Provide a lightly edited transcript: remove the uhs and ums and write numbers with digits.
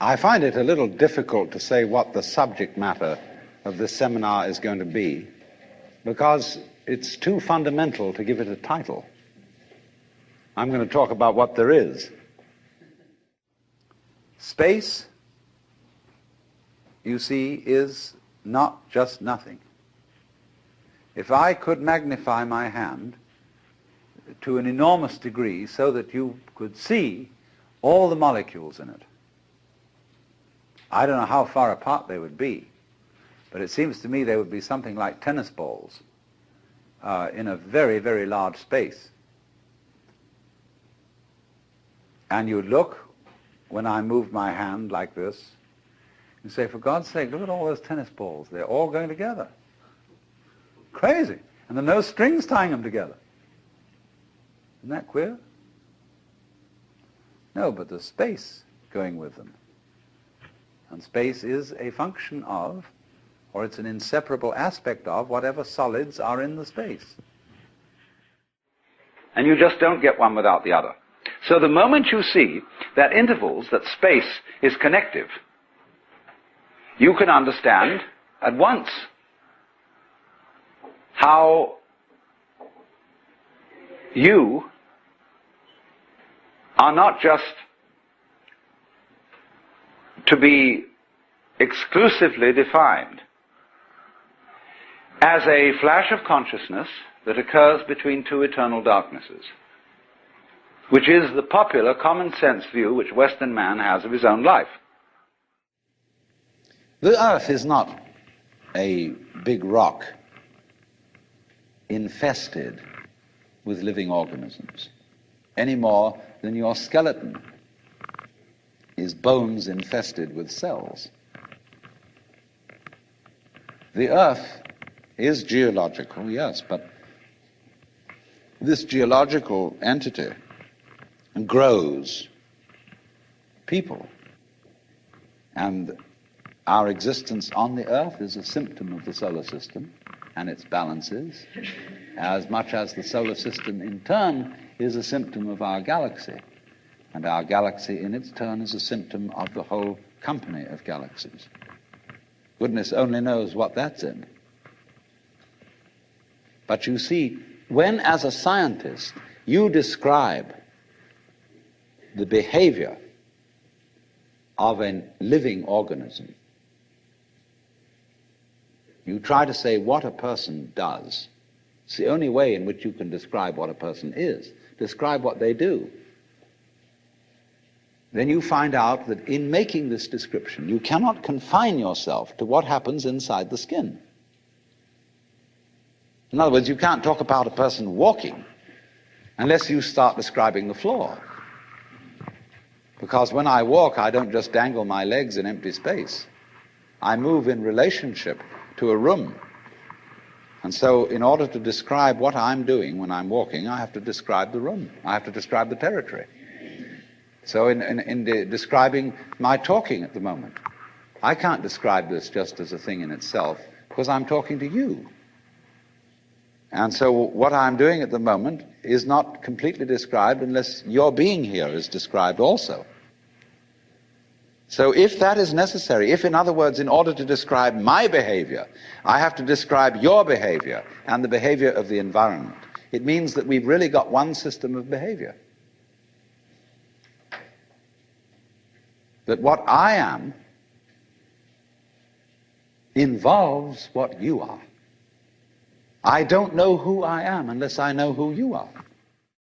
I find it a little difficult to say what the subject matter of this seminar is going to be, because it's too fundamental to give it a title. I'm going to talk about what there is. Space, you see, is not just nothing. If I could magnify my hand to an enormous degree so that you could see all the molecules in it, I don't know how far apart they would be, but it seems to me they would be something like tennis balls in a very, very large space. And you look, when I move my hand like this, and say, for God's sake, look at all those tennis balls. They're all going together. Crazy. And there are no strings tying them together. Isn't that queer? No, but there's space going with them. And space is a function of, or it's an inseparable aspect of, whatever solids are in the space. And you just don't get one without the other. So the moment you see that intervals, that space is connective, you can understand at once how you are not just to be exclusively defined as a flash of consciousness that occurs between two eternal darknesses, which is the popular common sense view which Western man has of his own life. The earth is not a big rock infested with living organisms, any more than your skeleton is bones infested with cells. The earth is geological, yes, but this geological entity grows people. And our existence on the earth is a symptom of the solar system and its balances, as much as the solar system in turn is a symptom of our galaxy. And our galaxy in its turn is a symptom of the whole company of galaxies. Goodness only knows what that's in. But you see, when as a scientist you describe the behavior of a living organism, you try to say what a person does. It's the only way in which you can describe what a person is. Describe what they do. Then you find out that in making this description, you cannot confine yourself to what happens inside the skin. In other words, you can't talk about a person walking unless you start describing the floor. Because when I walk, I don't just dangle my legs in empty space. I move in relationship to a room. And so in order to describe what I'm doing when I'm walking, I have to describe the room. I have to describe the territory. So in describing my talking at the moment, I can't describe this just as a thing in itself, because I'm talking to you. And so what I'm doing at the moment is not completely described unless your being here is described also. So if that is necessary, if in other words, in order to describe my behavior, I have to describe your behavior and the behavior of the environment, it means that we've really got one system of behavior. That what I am involves what you are. I don't know who I am unless I know who you are.